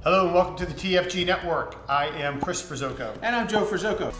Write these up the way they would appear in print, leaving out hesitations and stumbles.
Hello and welcome to the TFG Network. I am Chris Ferzoco. And I'm Joe Ferzoco.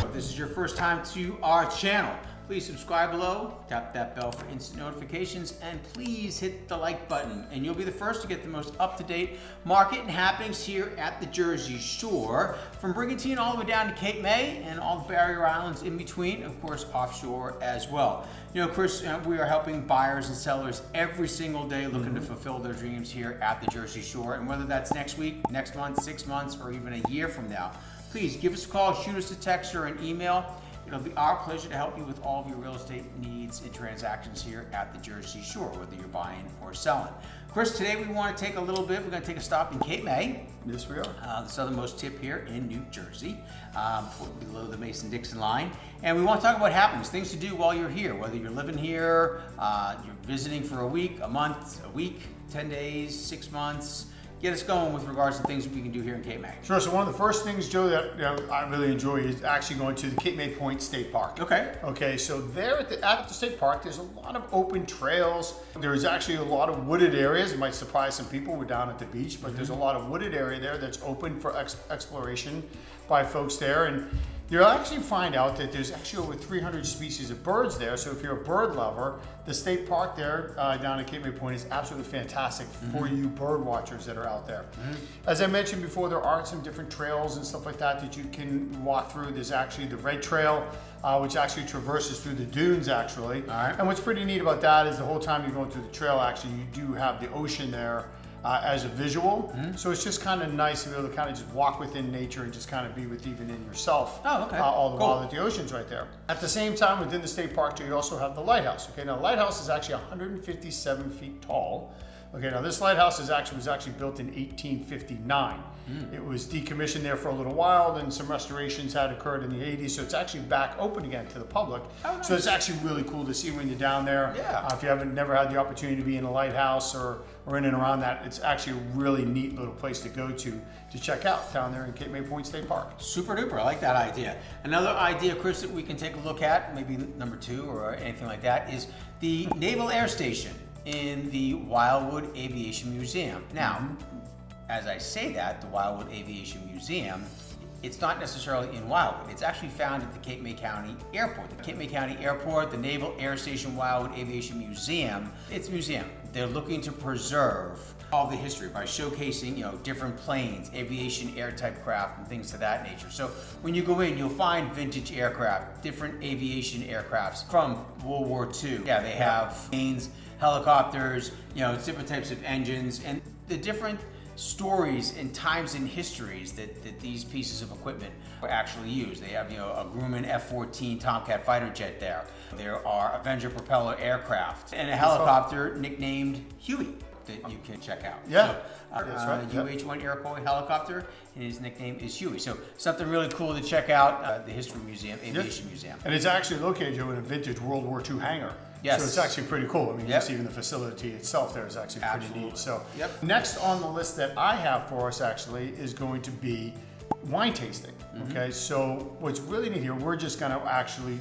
If this is your first time to our channel, please subscribe below, tap that bell for instant notifications, and please hit the like button, and you'll be the first to get the most up-to-date market and happenings here at the Jersey Shore, from Brigantine all the way down to Cape May and all the barrier islands in between, of course offshore as well. You know, Chris, we are helping buyers and sellers every single day looking to fulfill their dreams here at the Jersey Shore, and whether that's next week, next month, 6 months, or even a year from now, please give us a call, shoot us a text or an email. It'll be our pleasure to help you with all of your real estate needs and transactions here at the Jersey Shore, whether you're buying or selling. Chris, today we want to take a little bit, we're going to take a stop in Cape May. Yes, we are. The southernmost tip here in New Jersey, below the Mason-Dixon line. And we want to talk about happenings, things to do while you're here, whether you're living here, you're visiting for a week, a month, a week, 10 days, 6 months. Get us going with regards to things that we can do here in Cape May. Sure. So one of the first things, Joe, that I really enjoy is actually going to the Cape May Point State Park. Okay. Okay. So there at the state park, there's a lot of open trails. There's actually a lot of wooded areas. It might surprise some people. We're down at the beach, but there's a lot of wooded area there that's open for exploration by folks there. And you'll actually find out that there's actually over 300 species of birds there. So if you're a bird lover, the state park there down at Cape May Point is absolutely fantastic for you bird watchers that are out there. As I mentioned before, there are some different trails and stuff like that you can walk through. There's actually the Red Trail, which actually traverses through the dunes actually. And what's pretty neat about that is the whole time you're going through the trail, actually you do have the ocean there as a visual. So it's just kind of nice to be able to kind of just walk within nature and just kind of be with even in yourself. All the while that the ocean's right there. At the same time, within the state park, you also have the lighthouse. Okay, now the lighthouse is actually 157 feet tall. Okay, now this lighthouse was actually built in 1859. It was decommissioned there for a little while, then some restorations had occurred in the 80s, so it's actually back open again to the public. So it's actually really cool to see when you're down there. If you never had the opportunity to be in a lighthouse or in and around that, it's actually a really neat little place to go to check out down there in Cape May Point State Park. Super duper, I like that idea. Another idea, Chris, that we can take a look at, maybe number 2 or anything like that, is the Naval Air Station in the Wildwood Aviation Museum. Now, as I say that, the Wildwood Aviation Museum, it's not necessarily in Wildwood. It's actually found at the Cape May County Airport. The Cape May County Airport, the Naval Air Station Wildwood Aviation Museum, it's a museum. They're looking to preserve all the history by showcasing, different planes, aviation air type craft and things of that nature. So when you go in, you'll find vintage aircraft, different aviation aircrafts from World War II. Yeah, they have planes, helicopters, different types of engines, and the different stories and times and histories that these pieces of equipment were actually used. They have, a Grumman F-14 Tomcat fighter jet there. There are Avenger propeller aircraft and a helicopter nicknamed Huey that you can check out. UH-1 Iroquois helicopter, and his nickname is Huey. So something really cool to check out, the History Museum, Aviation Museum. And it's actually located in a vintage World War II hangar. So it's actually pretty cool. I mean, just even the facility itself there is actually pretty neat. So next on the list that I have for us actually is going to be wine tasting. Okay, so what's really neat here, we're just going to actually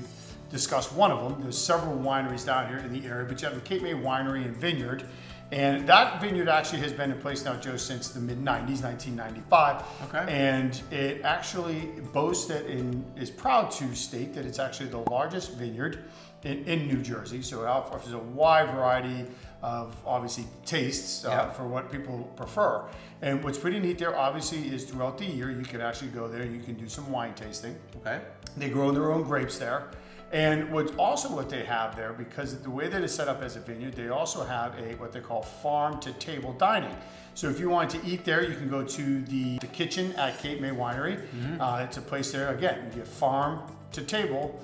discuss one of them. There's several wineries down here in the area, but you have the Cape May Winery and Vineyard. And that vineyard actually has been in place now, Joe, since the mid-90s, 1995. And it actually boasts that is proud to state that it's actually the largest vineyard in New Jersey. So it offers a wide variety of, obviously, tastes for what people prefer. And what's pretty neat there, obviously, is throughout the year, you can actually go there, you can do some wine tasting. They grow their own grapes there. And what they have there, because the way that it's set up as a vineyard, they also have what they call farm-to-table dining. So if you want to eat there, you can go to the kitchen at Cape May Winery. It's a place there, again, you get farm-to-table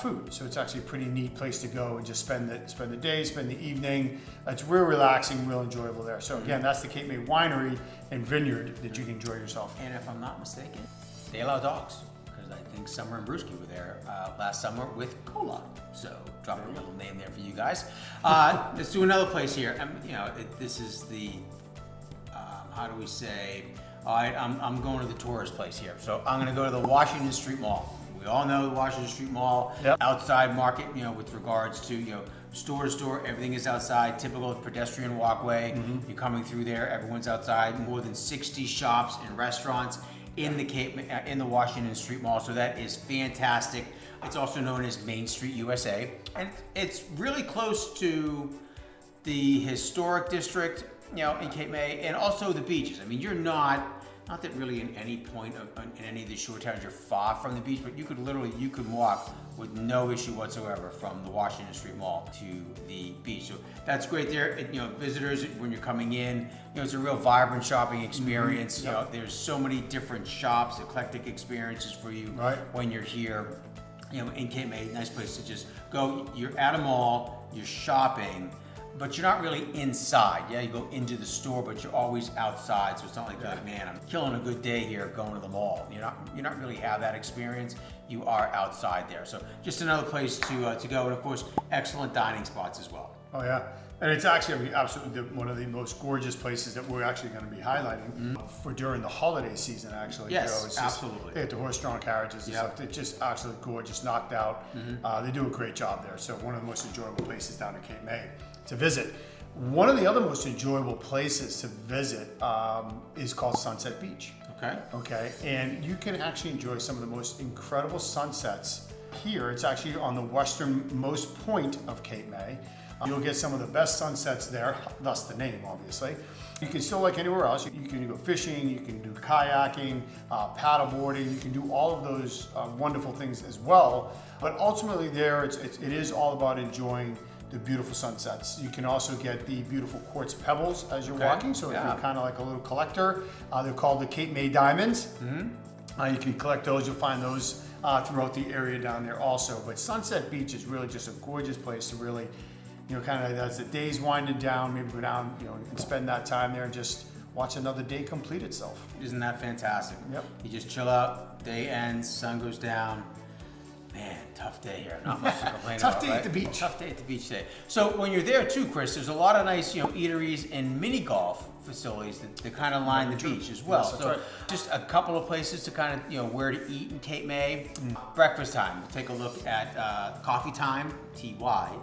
food. So it's actually a pretty neat place to go and just spend the day, spend the evening. It's real relaxing, real enjoyable there. So again, that's the Cape May Winery and Vineyard that you can enjoy yourself. And if I'm not mistaken, they allow dogs. I think Summer and Brewski were there last summer with Cola. So drop a little name there for you guys. Let's do another place here. This is the, how do we say, All right, I'm going to the tourist place here. So I'm gonna go to the Washington Street Mall. We all know the Washington Street Mall, outside market, with regards to, store to store, everything is outside, typical pedestrian walkway. You're coming through there, everyone's outside, more than 60 shops and restaurants in the Washington Street Mall, so that is fantastic. It's also known as Main Street USA, and it's really close to the historic district, in Cape May, and also the beaches. I mean, you're not that really in any point in any of these shore towns you're far from the beach, but you could walk with no issue whatsoever from the Washington Street Mall to the beach. So that's great there. Visitors, when you're coming in, it's a real vibrant shopping experience. There's so many different shops, eclectic experiences for you when you're here. In Cape May, nice place to just go. You're at a mall, you're shopping, but you're not really inside. Yeah, you go into the store, but you're always outside. So it's not like you're like, man, I'm killing a good day here going to the mall. You're not really have that experience. You are outside there. So just another place to go, and of course, excellent dining spots as well. Oh yeah, and it's actually absolutely one of the most gorgeous places that we're actually going to be highlighting for during the holiday season. Actually, yes, absolutely. They have the horse-drawn carriages and stuff. They're just absolutely gorgeous, knocked out. They do a great job there. So one of the most enjoyable places down in Cape May to visit. One of the other most enjoyable places to visit is called Sunset Beach. Okay, and you can actually enjoy some of the most incredible sunsets here. It's actually on the westernmost point of Cape May. You'll get some of the best sunsets there, thus the name, obviously. You can still, like anywhere else, you can go fishing, you can do kayaking, paddleboarding, you can do all of those wonderful things as well. But ultimately there, it is all about enjoying the beautiful sunsets. You can also get the beautiful quartz pebbles as you're walking. So if you're kind of like a little collector, they're called the Cape May diamonds. You can collect those, you'll find those throughout the area down there also. But Sunset Beach is really just a gorgeous place to really, kind of as the day's winding down, maybe go down, and spend that time there and just watch another day complete itself. Isn't that fantastic? Yep. You just chill out, day ends, sun goes down. Man, tough day here. Not much to complain about. Tough day at the beach. Tough day at the beach today. So when you're there too, Chris, there's a lot of nice, eateries and mini golf facilities that kind of line the beach as well. Yes, so just a couple of places to kind of, where to eat in Cape May. Breakfast time. We'll take a look at Coffee Time, Tyme,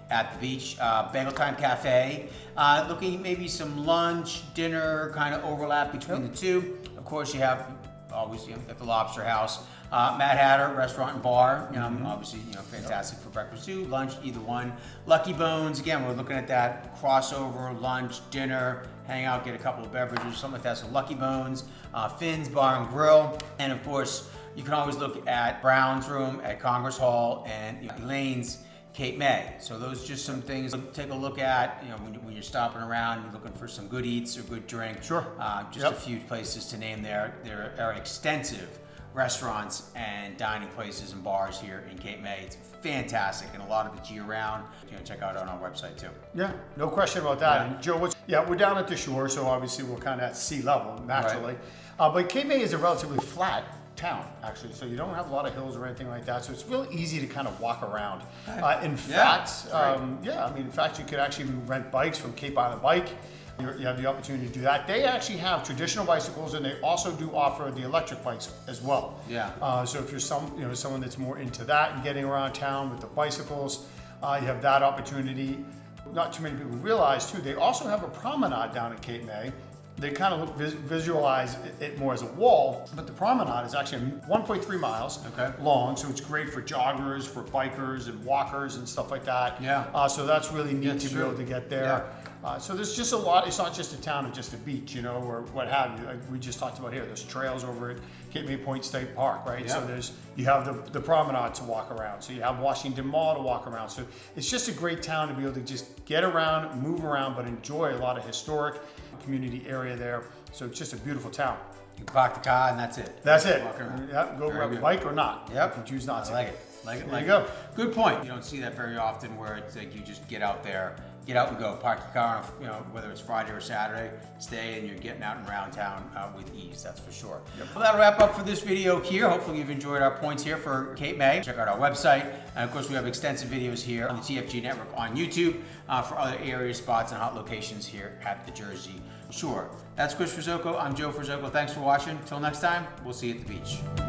at the beach. Bagel Time Cafe. Looking at maybe some lunch, dinner, kind of overlap between the two. Of course, you have always at the Lobster House. Mad Hatter Restaurant and Bar, obviously, fantastic for breakfast too, lunch, either one. Lucky Bones, again, we're looking at that crossover, lunch, dinner, hang out, get a couple of beverages, something like that. So Lucky Bones, Finn's Bar and Grill, and of course, you can always look at Brown's Room at Congress Hall and Elaine's Cape May. So those are just some things to take a look at, when you're stopping around, you're looking for some good eats or good drink. Sure. Just a few places to name there. There are extensive restaurants and dining places and bars here in Cape May. It's fantastic, and a lot of it's year-round. Check out on our website too. Yeah, no question about that. And Joe, we're down at the shore, so obviously we're kind of at sea level naturally. But Cape May is a relatively flat town, actually, so you don't have a lot of hills or anything like that, so it's really easy to kind of walk around. In fact, you could actually rent bikes from Cape Island Bike. You have the opportunity to do that. They actually have traditional bicycles, and they also do offer the electric bikes as well. So if you're someone that's more into that and getting around town with the bicycles, you have that opportunity. Not too many people realize too, they also have a promenade down at Cape May. They kind of visualize it more as a wall, but the promenade is actually 1.3 miles long, so it's great for joggers, for bikers and walkers and stuff like that. So that's really neat to be able to get there. So there's just a lot. It's not just a town of just a beach, or what have you. Like we just talked about here. There's trails over at Cape May Point State Park, right? So you have the promenade to walk around. So you have Washington Mall to walk around. So it's just a great town to be able to just get around, move around, but enjoy a lot of historic community area there. So it's just a beautiful town. You park the car and that's it. That's it. Go grab a bike or not. You can choose not to. I like it. There you go. Good point. You don't see that very often where it's like you just get out there get out and go. Park your car on, you know, whether it's Friday or Saturday, stay and you're getting out and around town with ease, that's for sure. Well, that'll wrap up for this video here. Hopefully you've enjoyed our points here for Cape May. Check out our website. And of course, we have extensive videos here on the TFG network on YouTube for other areas, spots, and hot locations here at the Jersey Shore. That's Chris Ferzoco. I'm Joe Ferzoco. Thanks for watching. Until next time, we'll see you at the beach.